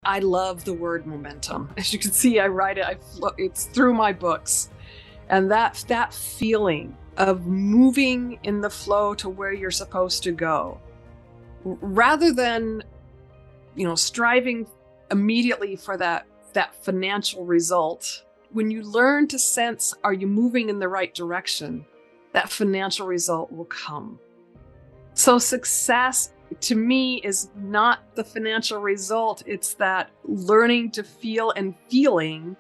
I love the word momentum. As you can see, I write it, it's through my books. And that feeling of moving in the flow to where you're supposed to go, rather than, striving immediately for that financial result. When you learn to sense, are you moving in the right direction, that financial result will come. So success to me is not the financial result. It's that learning to feel and feeling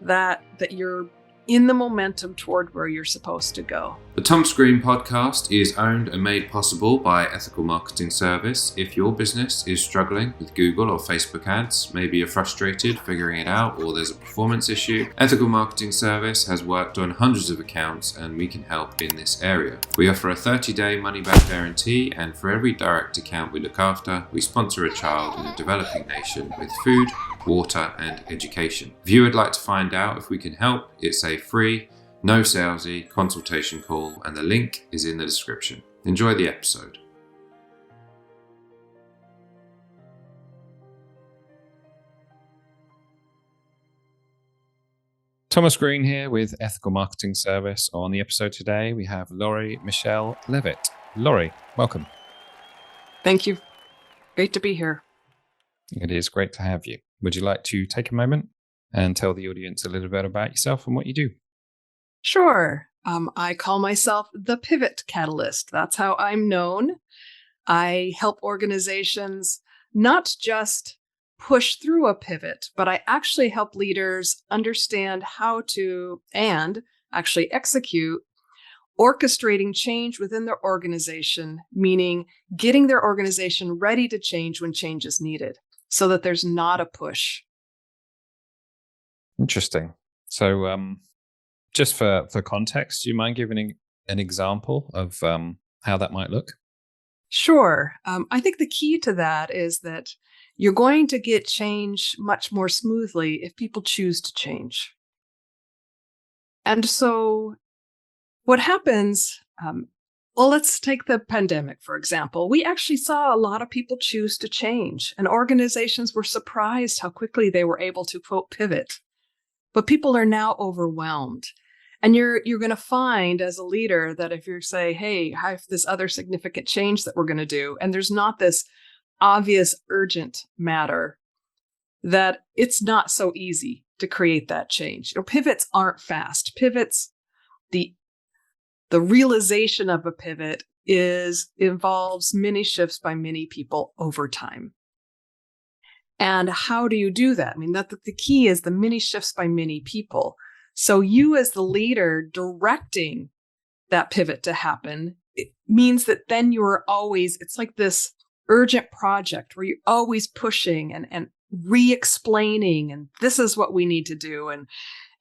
that you're in the momentum toward where you're supposed to go. The Tom Screen podcast is owned and made possible by Ethical Marketing Service. If your business is struggling with Google or Facebook ads, maybe you're frustrated figuring it out or there's a performance issue, Ethical Marketing Service has worked on hundreds of accounts and we can help in this area. We offer a 30-day money-back guarantee, and for every direct account we look after, we sponsor a child in a developing nation with food, water and education. If you would like to find out if we can help, it's a free, no salesy consultation call, and the link is in the description. Enjoy the episode. Thomas Green here with Ethical Marketing Service. On the episode today, we have Lori Michele Leavitt. Lori, welcome. Thank you. Great to be here. It is great to have you. Would you like to take a moment and tell the audience a little bit about yourself and what you do? Sure. I call myself the Pivot Catalyst. That's how I'm known. I help organizations not just push through a pivot, but I actually help leaders understand how to and actually execute orchestrating change within their organization, meaning getting their organization ready to change when change is needed, so that there's not a push. Interesting. So just for context, do you mind giving an example of how that might look? Sure. I think the key to that is that you're going to get change much more smoothly if people choose to change. And so what happens, let's take the pandemic, for example. We actually saw a lot of people choose to change, and organizations were surprised how quickly they were able to, quote, pivot. But people are now overwhelmed. And you're going to find as a leader that if you say, hey, I have this other significant change that we're going to do, and there's not this obvious urgent matter, that it's not so easy to create that change. Pivots aren't fast. Pivots, the realization of a pivot involves many shifts by many people over time. And how do you do that? I mean, the key is the many shifts by many people. So you as the leader directing that pivot to happen, it means that then it's like this urgent project where you're always pushing and re-explaining, and this is what we need to do.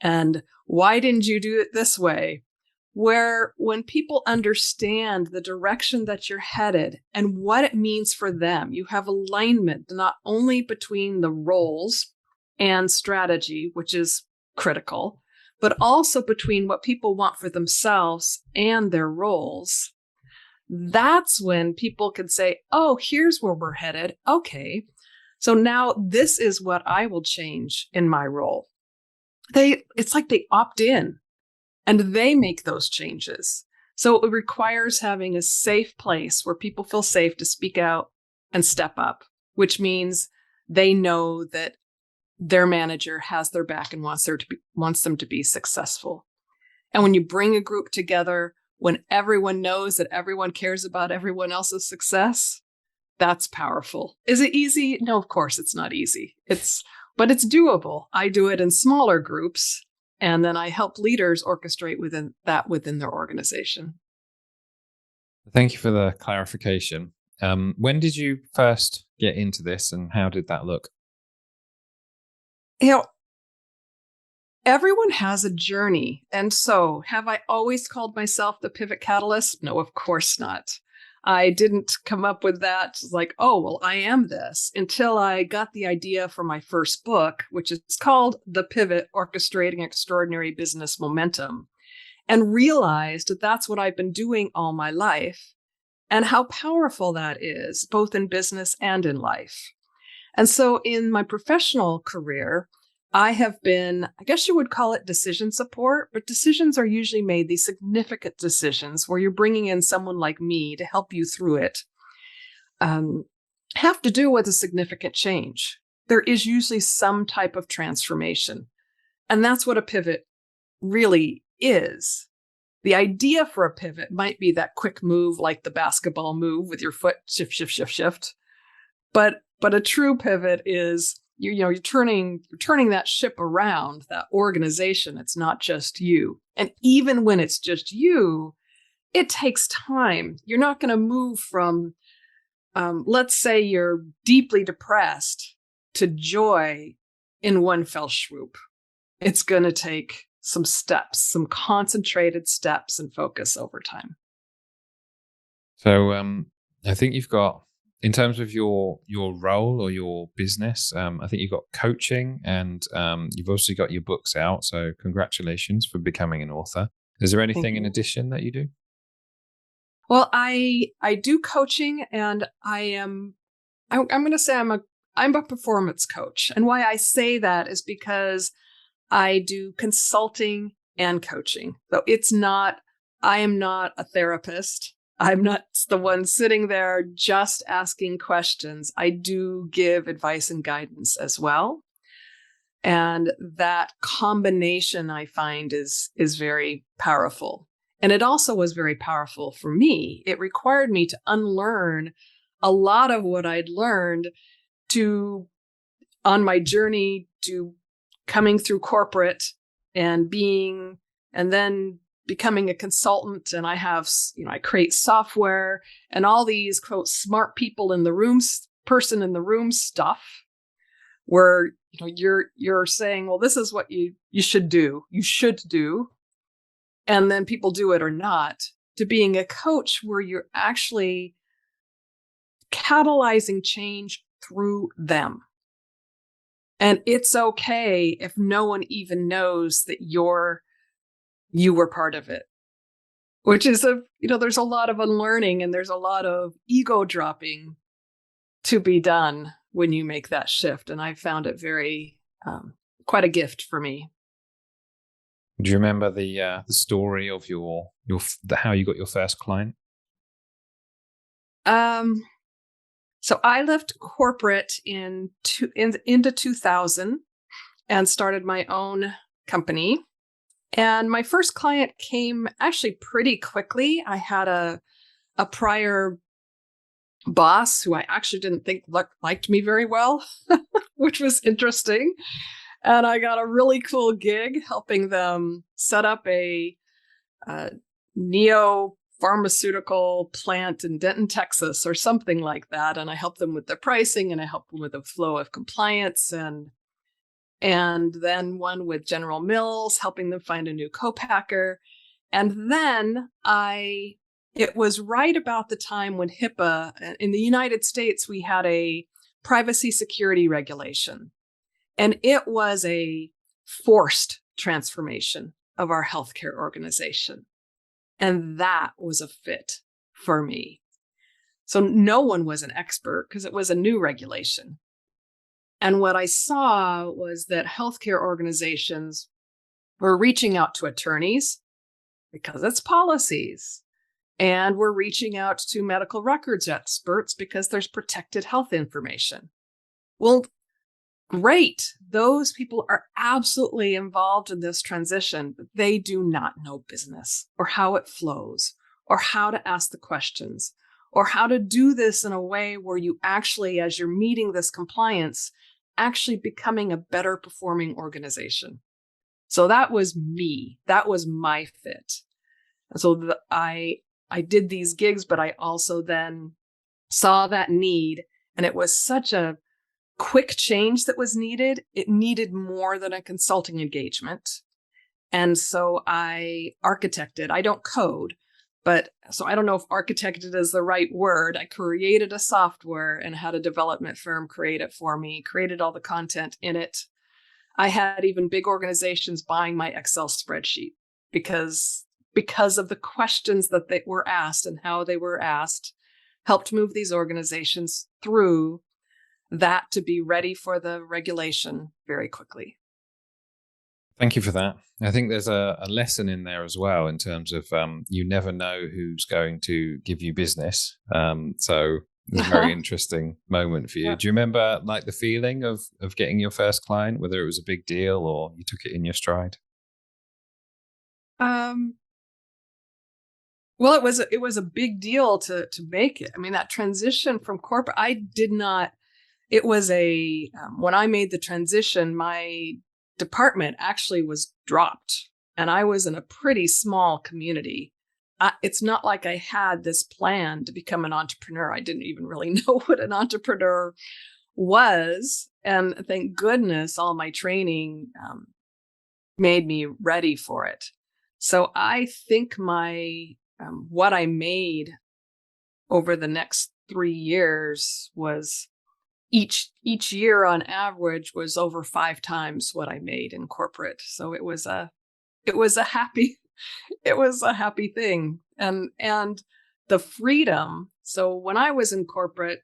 And why didn't you do it this way? Where when people understand the direction that you're headed and what it means for them, you have alignment not only between the roles and strategy, which is critical, but also between what people want for themselves and their roles. That's when people can say, oh, here's where we're headed. Okay, so now this is what I will change in my role. It's like they opt in. And they make those changes. So it requires having a safe place where people feel safe to speak out and step up, which means they know that their manager has their back and wants them to be successful. And when you bring a group together, when everyone knows that everyone cares about everyone else's success, that's powerful. Is it easy? No, of course it's not easy. But it's doable. I do it in smaller groups. And then I help leaders orchestrate within their organization. Thank you for the clarification. When did you first get into this and how did that look? Everyone has a journey. And so have I always called myself the Pivot Catalyst? No, of course not. I didn't come up with that like, oh, well, I am this, until I got the idea for my first book, which is called The Pivot, Orchestrating Extraordinary Business Momentum, and realized that that's what I've been doing all my life and how powerful that is, both in business and in life. And so in my professional career, I have been, I guess you would call it decision support, but decisions are usually made, these significant decisions where you're bringing in someone like me to help you through it, um, have to do with a significant change. There is usually some type of transformation. And that's what a pivot really is. The idea for a pivot might be that quick move, like the basketball move with your foot shift, shift, shift, shift. But a true pivot is you're turning that ship around, that organization. It's not just you. And even when it's just you, it takes time. You're not going to move from, let's say you're deeply depressed to joy in one fell swoop. It's going to take some steps, some concentrated steps and focus over time. So I think you've got, in terms of your role or your business, I think you've got coaching, and you've also got your books out. So congratulations for becoming an author. Is there anything in addition that you do? Well, I do coaching, and I'm going to say I'm a performance coach. And why I say that is because I do consulting and coaching. So I am not a therapist. I'm not the one sitting there just asking questions. I do give advice and guidance as well. And that combination I find is very powerful. And it also was very powerful for me. It required me to unlearn a lot of what I'd learned on my journey to coming through corporate and then becoming a consultant. And I have, I create software and all these quote smart people in the room, person in the room stuff, where you're saying, well, this is what you should do. You should do. And then people do it or not, to being a coach where you're actually catalyzing change through them. And it's okay if no one even knows that you were part of it, which is there's a lot of unlearning and there's a lot of ego dropping to be done when you make that shift. And I found it very, quite a gift for me. Do you remember the story of how you got your first client? So I left corporate into 2000 and started my own company. And my first client came actually pretty quickly. I had a prior boss who I actually didn't think liked me very well, which was interesting. And I got a really cool gig helping them set up a neo-pharmaceutical plant in Denton, Texas, or something like that. And I helped them with the pricing, and I helped them with the flow of compliance, and then one with General Mills, helping them find a new co-packer. And then it was right about the time when HIPAA, in the United States, we had a privacy security regulation. And it was a forced transformation of our healthcare organization. And that was a fit for me. So no one was an expert because it was a new regulation. And what I saw was that healthcare organizations were reaching out to attorneys because it's policies. And we're reaching out to medical records experts because there's protected health information. Well, great. Those people are absolutely involved in this transition, but they do not know business or how it flows or how to ask the questions or how to do this in a way where you actually, as you're meeting this compliance, actually becoming a better performing organization. So that was me. That was my fit. And so I did these gigs, but I also then saw that need, and it was such a quick change that was needed. It needed more than a consulting engagement. And so I architected. I don't code, but so I don't know if architected is the right word. I created a software and had a development firm create it for me, created all the content in it. I had even big organizations buying my Excel spreadsheet because of the questions that they were asked and how they were asked, helped move these organizations through that to be ready for the regulation very quickly. Thank you for that. I think there's a lesson in there as well in terms of you never know who's going to give you business. So it's a very interesting moment for you. Yeah. Do you remember like the feeling of getting your first client, whether it was a big deal or you took it in your stride? Well, it was a big deal to make it. I mean, that transition from corporate, I did not. It was when I made the transition, my department actually was dropped, and I was in a pretty small community. It's not like I had this plan to become an entrepreneur. I didn't even really know what an entrepreneur was, and thank goodness all my training made me ready for it. So I think what I made over the next 3 years was each year on average was over 5 times what I made in corporate. So it was a happy thing. And the freedom. So when I was in corporate,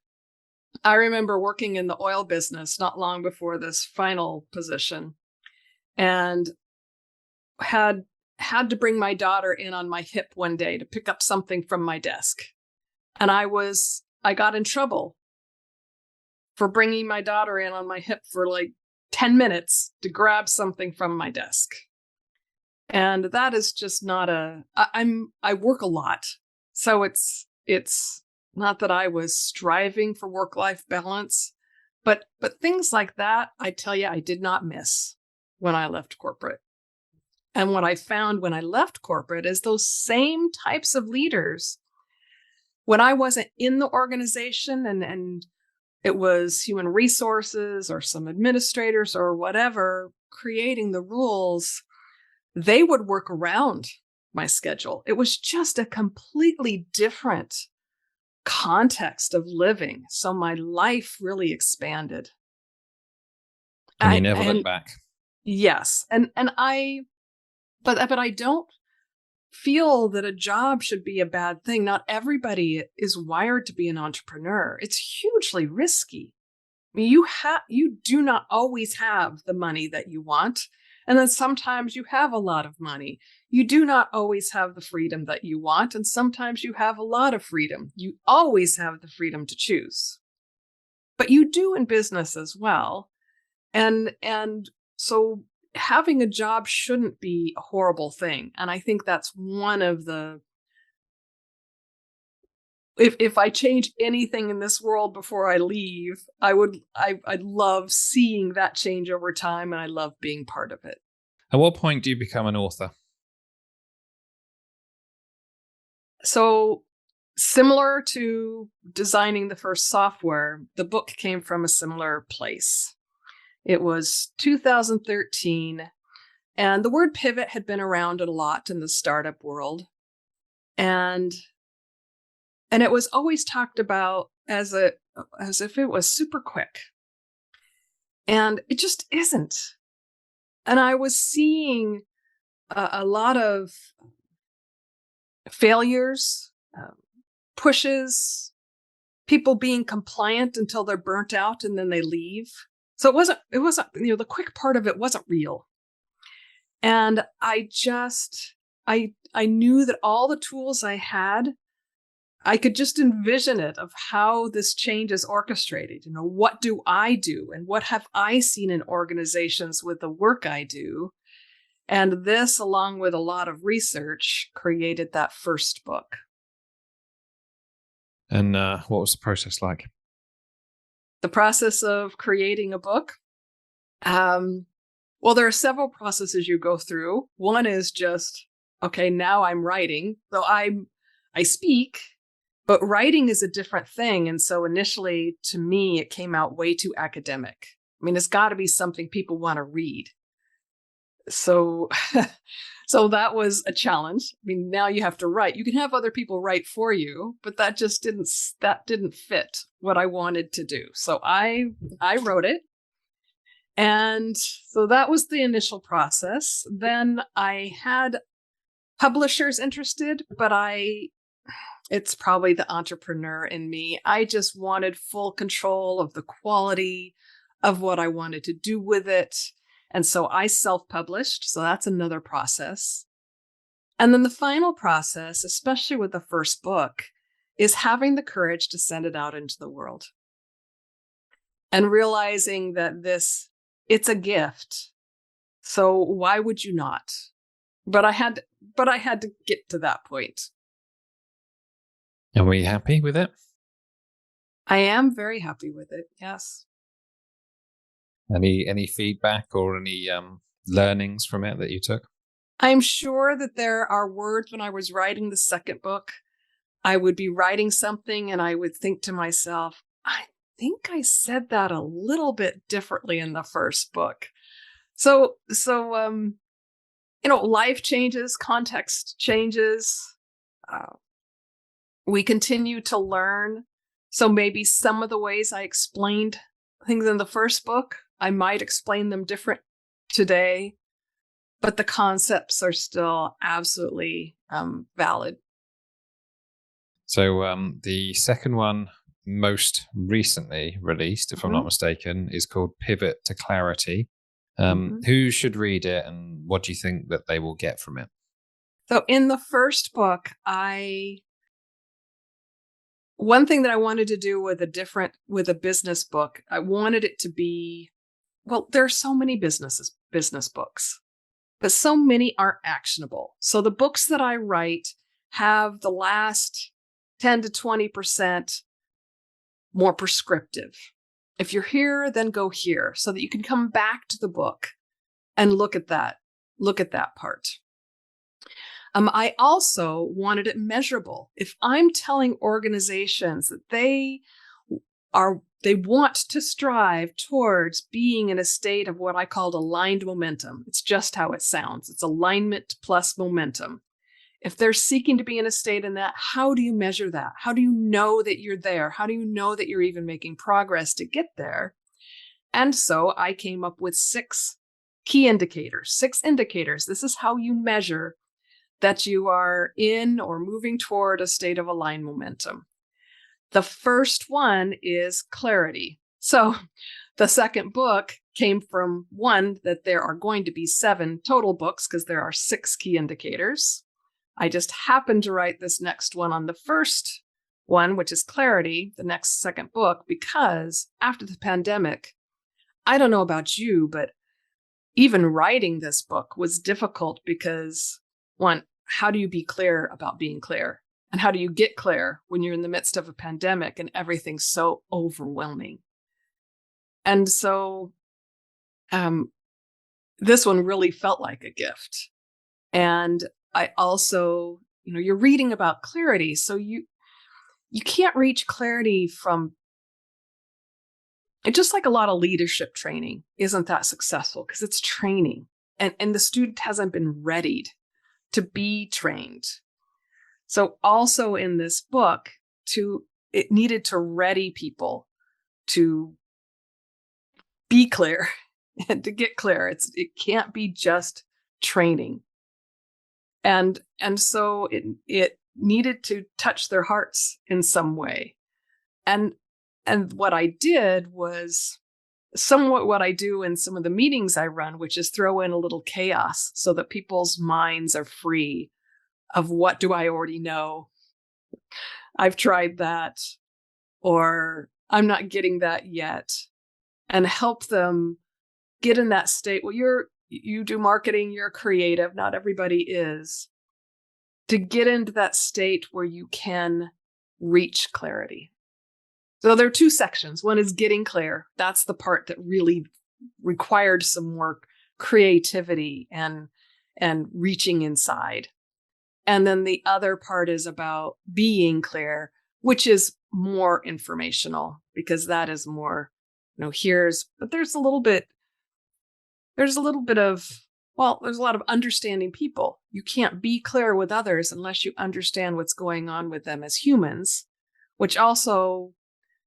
I remember working in the oil business not long before this final position, and had to bring my daughter in on my hip one day to pick up something from my desk. And I got in trouble for bringing my daughter in on my hip for like 10 minutes to grab something from my desk. And that is just not I work a lot. So it's not that I was striving for work-life balance, but things like that, I tell you, I did not miss when I left corporate. And what I found when I left corporate is those same types of leaders, when I wasn't in the organization and it was human resources or some administrators or whatever creating the rules, they would work around my schedule. It was just a completely different context of living. So my life really expanded. And you never look back. Yes. But I don't feel that a job should be a bad thing. Not everybody is wired to be an entrepreneur. It's hugely risky. I mean, you do not always have the money that you want. And then sometimes you have a lot of money. You do not always have the freedom that you want. And sometimes you have a lot of freedom. You always have the freedom to choose. But you do in business as well. And so having a job shouldn't be a horrible thing. And I think that's one of the, if I change anything in this world before I leave, I'd love seeing that change over time, and I love being part of it. At what point do you become an author? So similar to designing the first software, the book came from a similar place. It was 2013, and the word pivot had been around a lot in the startup world. And it was always talked about as if it was super quick. And it just isn't. And I was seeing a lot of failures, pushes, people being compliant until they're burnt out and then they leave. So it wasn't, the quick part of it wasn't real. And I knew that all the tools I had, I could just envision it of how this change is orchestrated. What do I do? And what have I seen in organizations with the work I do? And this, along with a lot of research, created that first book. And what was the process like? The process of creating a book. Well, there are several processes you go through. One is just, okay, now I'm writing. So I speak, but writing is a different thing. And so initially, to me, it came out way too academic. I mean, it's got to be something people want to read. So, so that was a challenge. I mean, now you have to write. You can have other people write for you, but that didn't fit what I wanted to do. So I wrote it. And so that was the initial process. Then I had publishers interested, but I It's probably the entrepreneur in me. I just wanted full control of the quality of what I wanted to do with it. And so I self-published. So that's another process. And then the final process, especially with the first book, is having the courage to send it out into the world and realizing that it's a gift. So why would you not? But I had to get to that point. And were you happy with it? I am very happy with it. Yes. Any feedback or any learnings from it that you took? I'm sure that there are words when I was writing the second book, I would be writing something and I would think to myself, I think I said that a little bit differently in the first book. So, life changes, context changes. Uh, we continue to learn. So maybe some of the ways I explained things in the first book, I might explain them different today, but the concepts are still absolutely valid. So the second one, most recently released, if I'm not mistaken, is called Pivot to Clarity. Who should read it, and what do you think that they will get from it? So in the first book, one thing that I wanted to do with a business book, I wanted it to be, well, there are so many business books, but so many aren't actionable. So the books that I write have the last 10 to 20% more prescriptive. If you're here, then go here, so that you can come back to the book and look at that part. I also wanted it measurable. If I'm telling organizations that they want to strive towards being in a state of what I called aligned momentum. It's just how it sounds. It's alignment plus momentum. If they're seeking to be in a state in that, how do you measure that? How do you know that you're there? How do you know that you're even making progress to get there? And so I came up with 6 key indicators, 6 indicators. This is how you measure that you are in or moving toward a state of aligned momentum. The first one is clarity. So the second book came from one that there are going to be 7 total books because there are 6 key indicators. I just happened to write this next one on the first one, which is clarity, the second book, because after the pandemic, I don't know about you, but even writing this book was difficult because, one, how do you be clear about being clear? And how do you get clear when you're in the midst of a pandemic and everything's so overwhelming? And so this one really felt like a gift. And I also, you're reading about clarity. So you can't reach clarity from, just like a lot of leadership training isn't that successful because it's training and the student hasn't been readied to be trained. So also in this book, it needed to ready people to be clear and to get clear. It can't be just training. And so it needed to touch their hearts in some way. And what I did was somewhat what I do in some of the meetings I run, which is throw in a little chaos so that people's minds are free of what do I already know? I've tried that, or I'm not getting that yet, and help them get in that state. Well, you do marketing, you're creative, not everybody is. To get into that state where you can reach clarity. So there are 2 sections. One is getting clear. That's the part that really required some more creativity and reaching inside. And then the other part is about being clear, which is more informational because that is more, but there's a little bit of, there's a lot of understanding people. You can't be clear with others unless you understand what's going on with them as humans, which also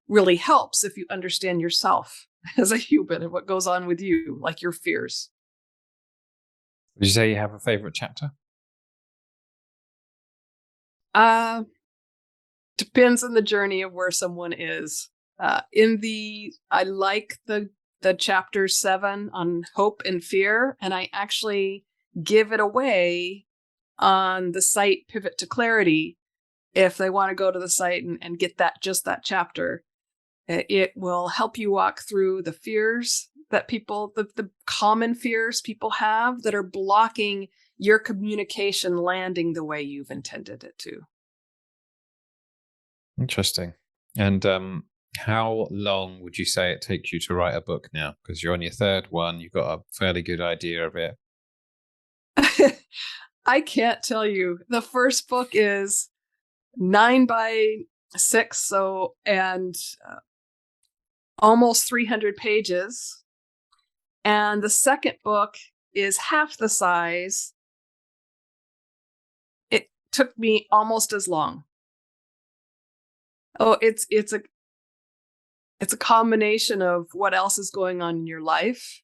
really helps if you understand yourself as a human and what goes on with you, like your fears. Would you say you have a favorite chapter? depends on the journey of where someone is. I like the chapter 7 on hope and fear, and I actually give it away on the site Pivot to Clarity. If they want to go to the site and get that chapter, it will help you walk through the fears that the common fears people have that are blocking your communication landing the way you've intended it to. Interesting. And how long would you say it takes you to write a book now? Because you're on your third one, you've got a fairly good idea of it. I can't tell you. The first book is 9 by 6, and almost 300 pages. And the second book is half the size. It took me almost as long. Oh, it's a combination of what else is going on in your life,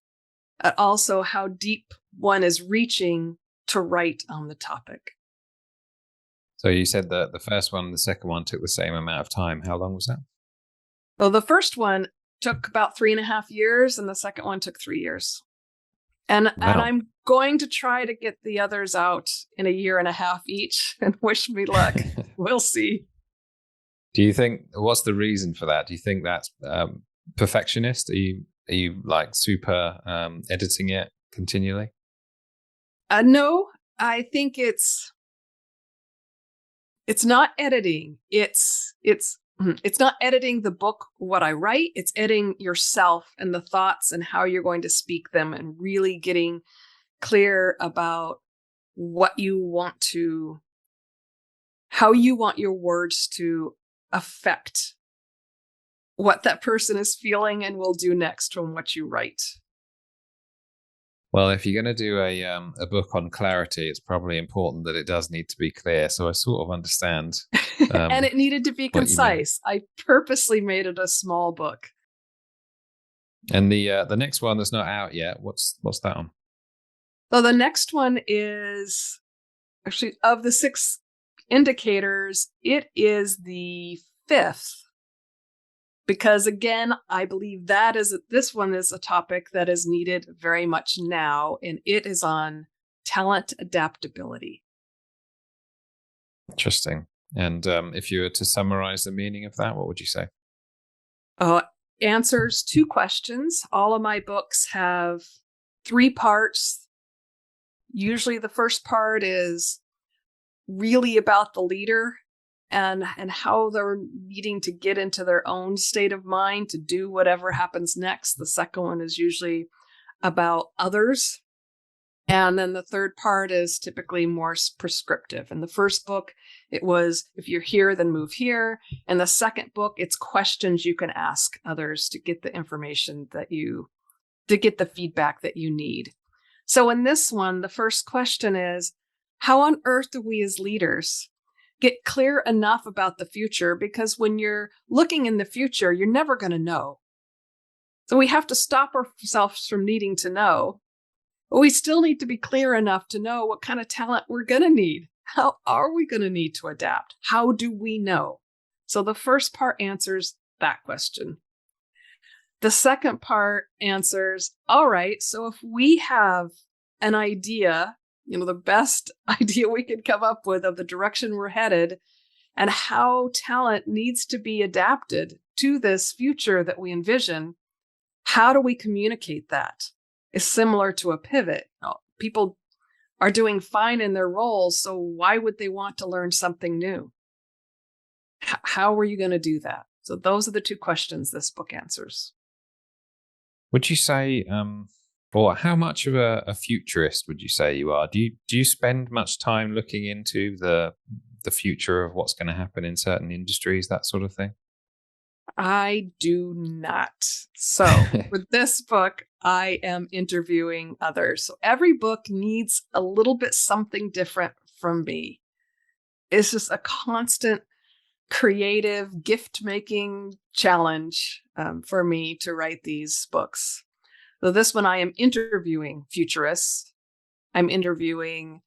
and also how deep one is reaching to write on the topic. So you said that the first one and the second one took the same amount of time. How long was that? Well, the first one took about 3.5 years, and the second one took 3 years. And Wow. I'm going to try to get the others out in 1.5 years each, and wish me luck. We'll see. Do you think, what's the reason for that? Do you think that's perfectionist? Are you like super editing it continually? No, I think it's not editing. It's not editing the book, what I write. It's editing yourself and the thoughts and how you're going to speak them, and really getting clear about how you want your words to affect what that person is feeling and will do next from what you write. Well, if you're going to do a book on clarity, it's probably important that it does need to be clear. So I sort of understand. And it needed to be concise. I purposely made it a small book. And the next one that's not out yet, what's that on? So the next one is actually, of the 6 indicators, it is the 5th. Because again, I believe this one is a topic that is needed very much now, and it is on talent adaptability. Interesting. And if you were to summarize the meaning of that, what would you say? Answers 2 questions. All of my books have 3 parts. Usually the first part is really about the leader and how they're needing to get into their own state of mind to do whatever happens next. The second one is usually about others. And then the third part is typically more prescriptive. In the first book, it was, if you're here, then move here. In the second book, it's questions you can ask others to get the information to get the feedback that you need. So in this one, the first question is, how on earth do we as leaders get clear enough about the future? Because when you're looking in the future, you're never going to know. So we have to stop ourselves from needing to know. But we still need to be clear enough to know what kind of talent we're going to need. How are we going to need to adapt? How do we know? So the first part answers that question. The second part answers, all right, so if we have an idea, the best idea we could come up with of the direction we're headed and how talent needs to be adapted to this future that we envision, how do we communicate that? Is similar to a pivot. People are doing fine in their roles, so why would they want to learn something new? How are you going to do that? So those are the 2 questions this book answers. Would you say, or how much of a futurist would you say you are? Do you spend much time looking into the future of what's going to happen in certain industries, that sort of thing? I do not. So for this book, I am interviewing others. So every book needs a little bit something different from me. It's just a constant creative gift-making challenge for me to write these books. So this one, I am interviewing futurists. I'm interviewing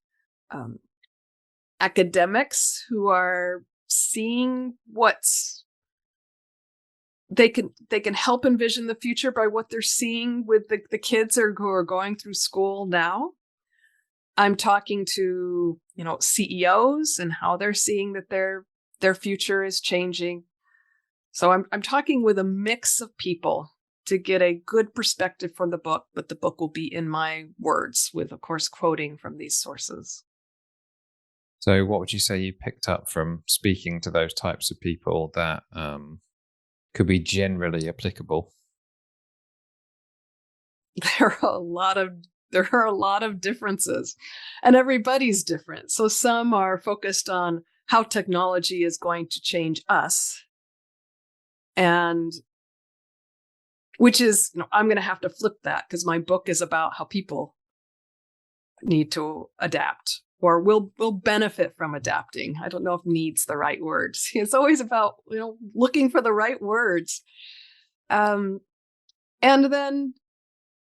academics who are seeing what's they can help envision the future by what they're seeing with the kids who are going through school now. I'm talking to, CEOs and how they're seeing that their future is changing. So I'm talking with a mix of people to get a good perspective from the book, but the book will be in my words with, of course, quoting from these sources. So what would you say you picked up from speaking to those types of people that could be generally applicable? There are a lot of differences, and everybody's different. So some are focused on how technology is going to change us, and which is, I'm going to have to flip that because my book is about how people need to adapt or will benefit from adapting. I don't know if needs the right words. It's always about, looking for the right words. And then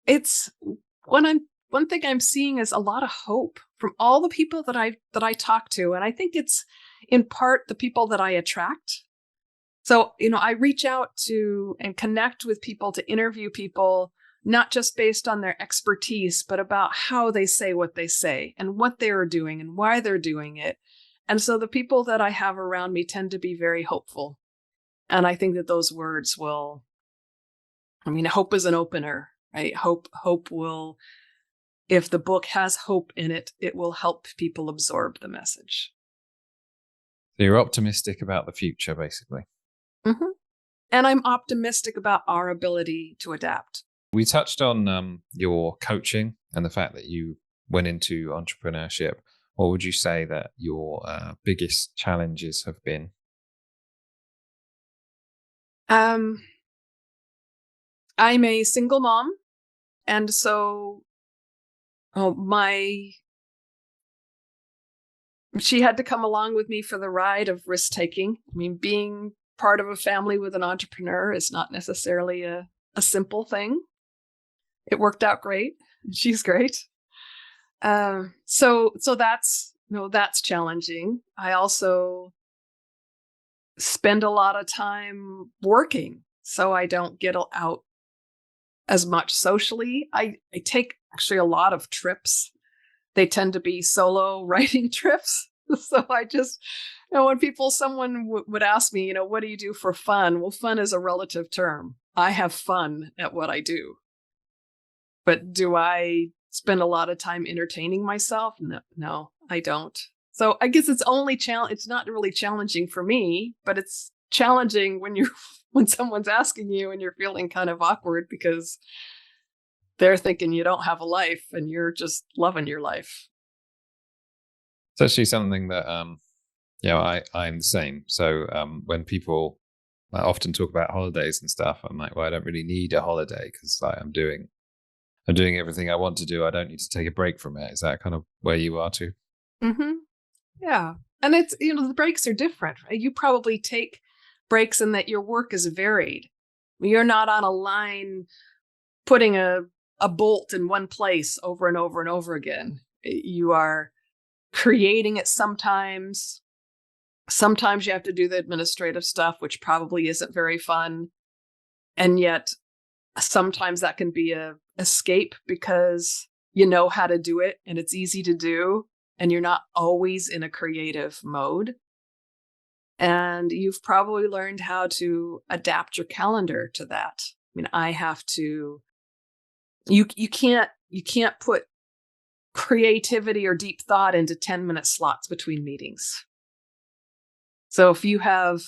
it's one thing I'm seeing is a lot of hope from all the people that I talk to. And I think it's in part the people that I attract. So, I reach out to and connect with people to interview people, not just based on their expertise, but about how they say what they say and what they are doing and why they're doing it. And so the people that I have around me tend to be very hopeful. And I think that those words will, hope is an opener, right? Hope will, if the book has hope in it, it will help people absorb the message. So you're optimistic about the future, basically. Mm-hmm. And I'm optimistic about our ability to adapt. We touched on your coaching and the fact that you went into entrepreneurship. What would you say that your biggest challenges have been? I'm a single mom, and so she had to come along with me for the ride of risk taking. Being part of a family with an entrepreneur is not necessarily a simple thing. It worked out great. She's great. So that's challenging. I also spend a lot of time working, so I don't get out as much socially. I take actually a lot of trips. They tend to be solo writing trips. So I just, when someone would ask me, what do you do for fun? Well, fun is a relative term. I have fun at what I do. But do I spend a lot of time entertaining myself? No, I don't. So I guess it's not really challenging for me, but it's challenging when someone's asking you and you're feeling kind of awkward because they're thinking you don't have a life and you're just loving your life. It's actually something that, I'm the same. So when people often talk about holidays and stuff, I'm like, well, I don't really need a holiday because I'm doing everything I want to do. I don't need to take a break from it. Is that kind of where you are too? Mm-hmm. Yeah. And it's, the breaks are different, right? You probably take breaks in that your work is varied. You're not on a line putting a bolt in one place over and over and over again. You are creating it sometimes. Sometimes you have to do the administrative stuff, which probably isn't very fun. And yet sometimes that can be a escape because you know how to do it and it's easy to do and you're not always in a creative mode. And you've probably learned how to adapt your calendar to that. I have to, you can't put creativity or deep thought into 10-minute slots between meetings. So if you have,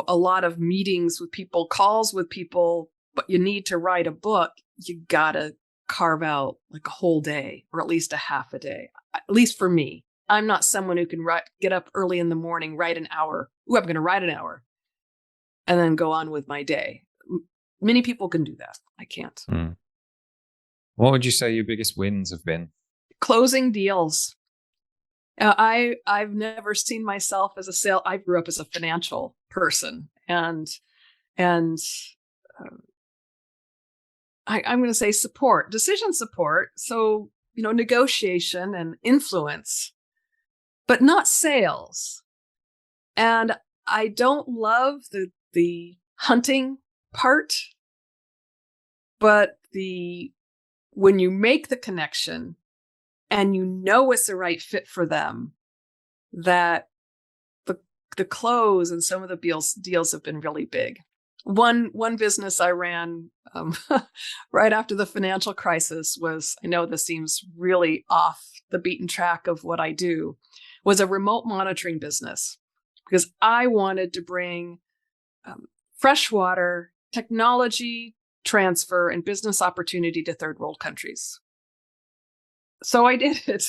a lot of meetings with people, calls with people, but you need to write a book, you gotta carve out like a whole day or at least a half a day. At least for me, I'm not someone who can get up early in the morning, write an hour. I'm going to write an hour and then go on with my day. Many people can do that. I can't. What would you say your biggest wins have been? Closing deals. I've never seen myself as I grew up as a financial person, and I'm going to say decision support. So, negotiation and influence, but not sales. And I don't love the hunting part, but when you make the connection and you know it's the right fit for them, that the close and some of the deals have been really big. One business I ran right after the financial crisis was, I know this seems really off the beaten track of what I do, was a remote monitoring business, because I wanted to bring freshwater technology transfer and business opportunity to third world countries. So I did it.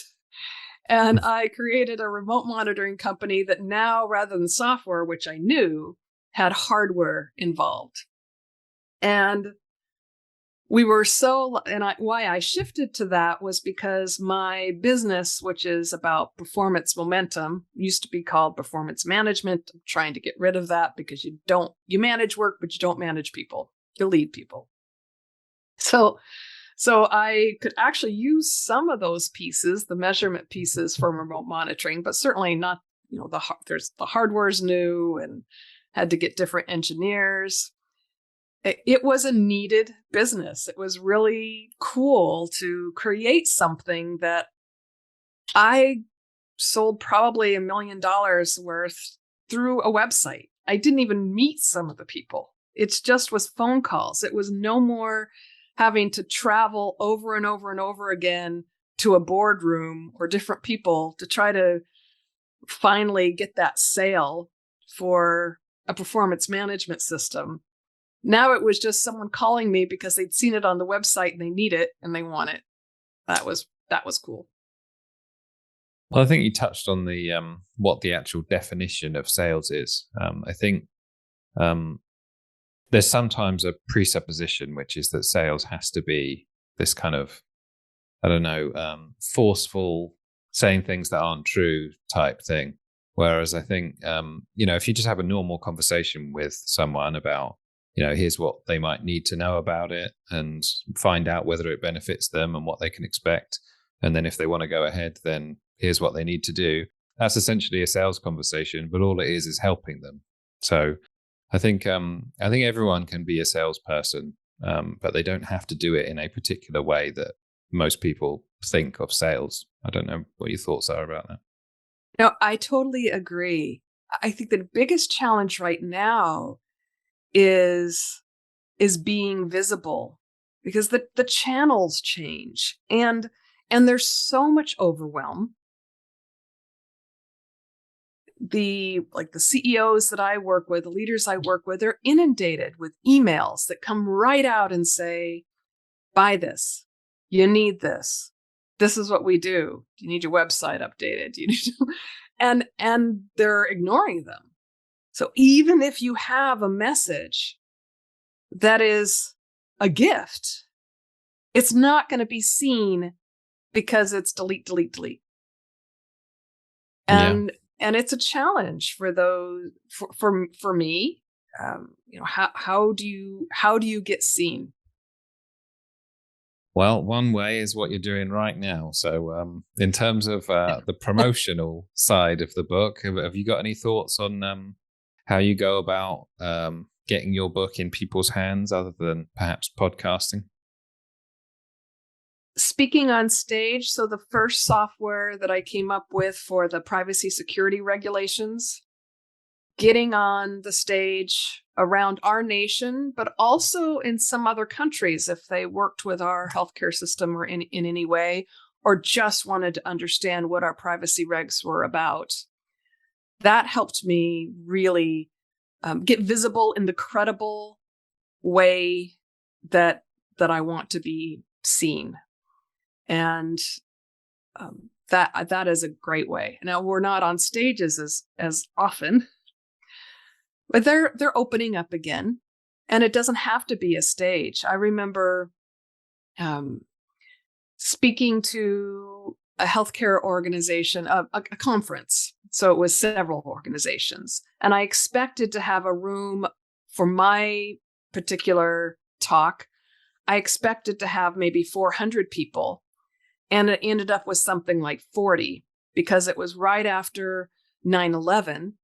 And I created a remote monitoring company that now, rather than software, which I knew, had hardware involved. And why I shifted to that was because my business, which is about performance momentum, used to be called performance management. I'm trying to get rid of that, because you manage work, but you don't manage people. You lead people. So I could actually use some of those pieces, the measurement pieces, for remote monitoring, but certainly not, the hardware's new and had to get different engineers. It was a needed business. It was really cool to create something that I sold probably $1 million worth through a website. I didn't even meet some of the people. It just was phone calls. It was no more having to travel over and over and over again to a boardroom or different people to try to finally get that sale for a performance management system. Now it was just someone calling me because they'd seen it on the website and they need it and they want it. That was cool. Well, I think you touched on the what the actual definition of sales is. I think there's sometimes a presupposition, which is that sales has to be this kind of, I don't know, forceful, saying things that aren't true type thing. Whereas I think, if you just have a normal conversation with someone about, here's what they might need to know about it, and find out whether it benefits them and what they can expect. And then if they want to go ahead, then here's what they need to do. That's essentially a sales conversation, but all it is helping them. So I think everyone can be a salesperson, but they don't have to do it in a particular way that most people think of sales. I don't know what your thoughts are about that. No, I totally agree. I think the biggest challenge right now is being visible, because the channels change and there's so much overwhelm. The CEOs that I work with, the leaders I work with, they're inundated with emails that come right out and say, buy this, you need this. This is what we do. You need your website updated. You need to, and they're ignoring them. So even if you have a message that is a gift, it's not going to be seen because it's delete, delete, delete. And it's a challenge for those for me. How do you get seen? Well, one way is what you're doing right now. So, in terms of the promotional side of the book, have you got any thoughts on how you go about getting your book in people's hands, other than perhaps podcasting? Speaking on stage, so the first software that I came up with for the privacy security regulations, getting on the stage around our nation, but also in some other countries if they worked with our healthcare system or in any way, or just wanted to understand what our privacy regs were about. That helped me really get visible in the credible way that I want to be seen. And that is a great way. Now, we're not on stages as often, but they're opening up again, and it doesn't have to be a stage. I remember speaking to a healthcare organization, a conference. So it was several organizations, and I expected to have a room for my particular talk. I expected to have maybe 400 people. And it ended up with something like 40, because it was right after 9/11.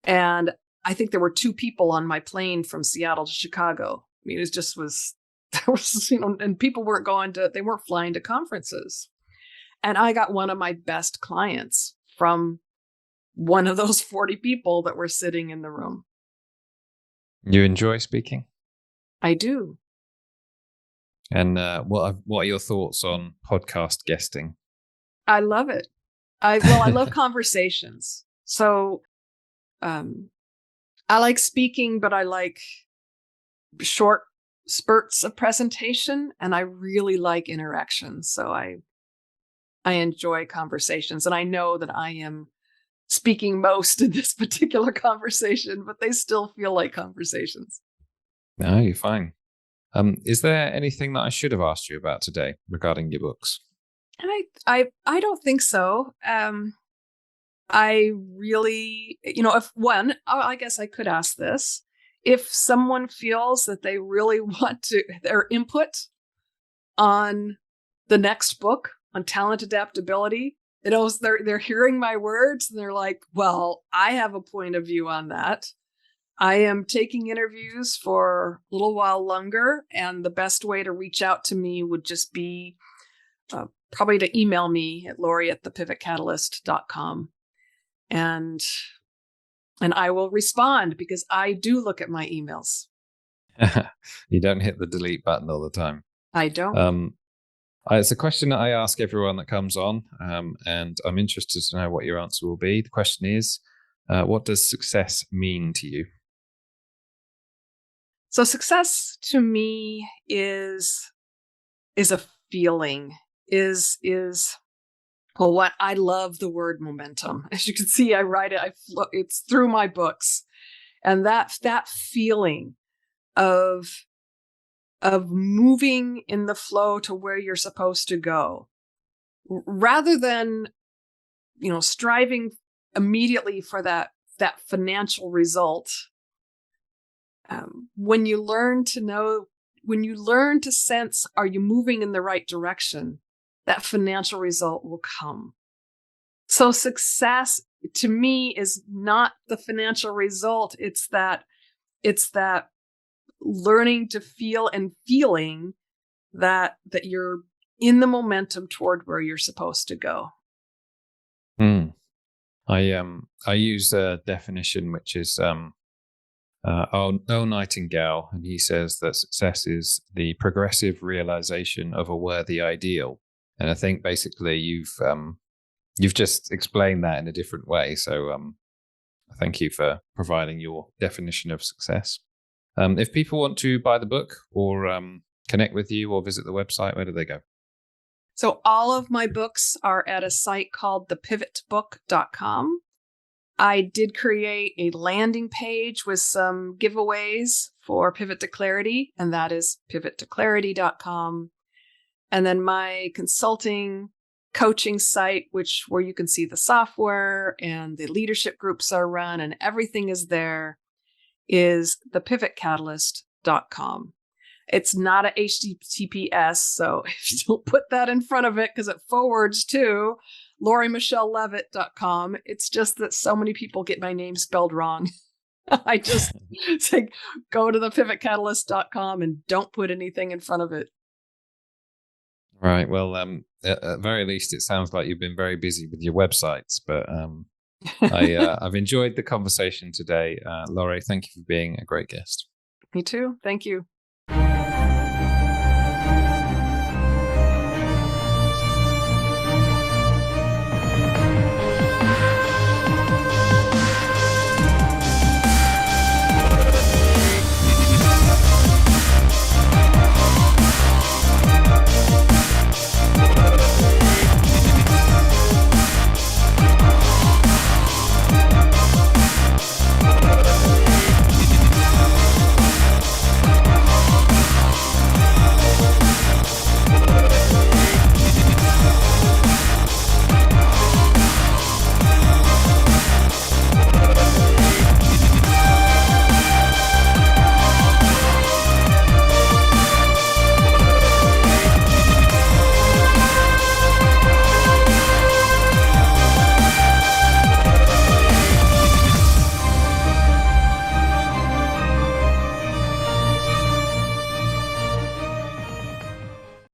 And I think there were 2 people on my plane from Seattle to Chicago. I mean, it just was, there was, and people they weren't flying to conferences. And I got one of my best clients from one of those 40 people that were sitting in the room. You enjoy speaking? I do. And what are your thoughts on podcast guesting? I love it. I love conversations. So I like speaking, but I like short spurts of presentation, and I really like interaction. So I enjoy conversations, and I know that I am speaking most in this particular conversation, but they still feel like conversations. No, you're fine. Is there anything that I should have asked you about today regarding your books? And I don't think so. I really, if I guess I could ask this. If someone feels that they really want their input on the next book on talent adaptability, they're hearing my words and they're like, well, I have a point of view on that. I am taking interviews for a little while longer, and the best way to reach out to me would just be probably to email me at lori@thepivotcatalyst.com. And I will respond, because I do look at my emails. You don't hit the delete button all the time. I don't. It's a question that I ask everyone that comes on, and I'm interested to know what your answer will be. The question is, what does success mean to you? So success to me is a feeling, is well, what I love the word momentum. As you can see, I write it, it's through my books. And that feeling of moving in the flow to where you're supposed to go, rather than, striving immediately for that financial result. When you learn to sense, are you moving in the right direction, that financial result will come. So success to me is not the financial result. It's that learning to feel and feeling that you're in the momentum toward where you're supposed to go. I use a definition which is Earl Nightingale, and he says that success is the progressive realization of a worthy ideal. And I think basically you've just explained that in a different way. So thank you for providing your definition of success. If people want to buy the book or connect with you or visit the website, where do they go? So all of my books are at a site called thepivotbook.com. I did create a landing page with some giveaways for Pivot to Clarity, and that is pivottoclarity.com. And then my consulting coaching site, where you can see the software and the leadership groups are run and everything is there, is thepivotcatalyst.com. It's not a HTTPS, so if you don't put that in front of it, because it forwards to LoriMicheleLeavitt.com. It's just that so many people get my name spelled wrong. I just say, go to thepivotcatalyst.com and don't put anything in front of it. Right. Well, at very least, it sounds like you've been very busy with your websites, but I've enjoyed the conversation today. Lori, thank you for being a great guest. Me too. Thank you.